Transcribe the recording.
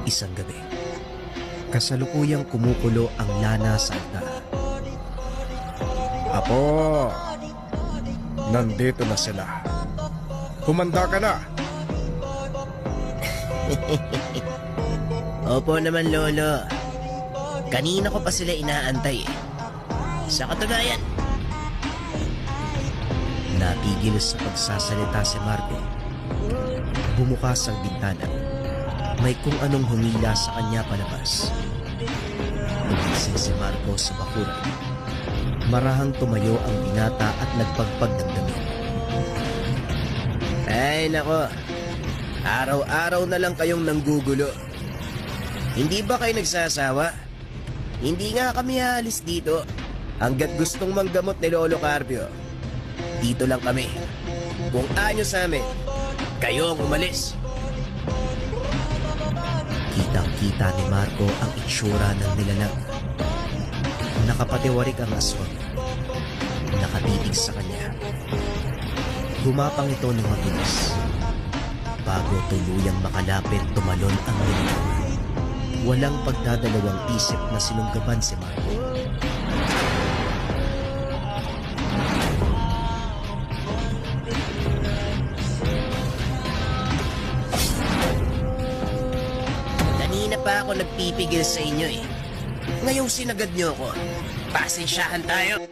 Isang gabi, kasalukuyang kumukulo ang lana sa altar. Apo, nandito na sila. Humanda ka na. Opo naman, Lolo. Kanina ko pa sila inaantay eh. Sa katunayan, napigil sa pagsasalita si Marco. Bumukas ang bintana. May kung anong humila sa kanya palabas. Nagising si Marco sa bakuran. Marahang tumayo ang binata at nagpagpagdamdamin. Ay nako, araw-araw na lang kayong nanggugulo. Hindi ba kayo nagsasawa? Hindi nga kami aalis dito hanggat gustong manggamot ni Lolo Carpio. Dito lang kami. Kung anyo sa amin, kayo ang umalis. Kitang-kita ni Marco ang itsura ng nilalang. Nakapatiwarik ang aswang. Nakatitig sa kanya. Gumapang ito ng mabilis. Bago tuluyang makalapit, tumalon ang nilalang. Walang pagdadalawang isip na sinunggaban si Marco. Kanina pa ako nagpipigil sa inyo eh. Ngayong sinagad niyo ako. Pasensyahan tayo.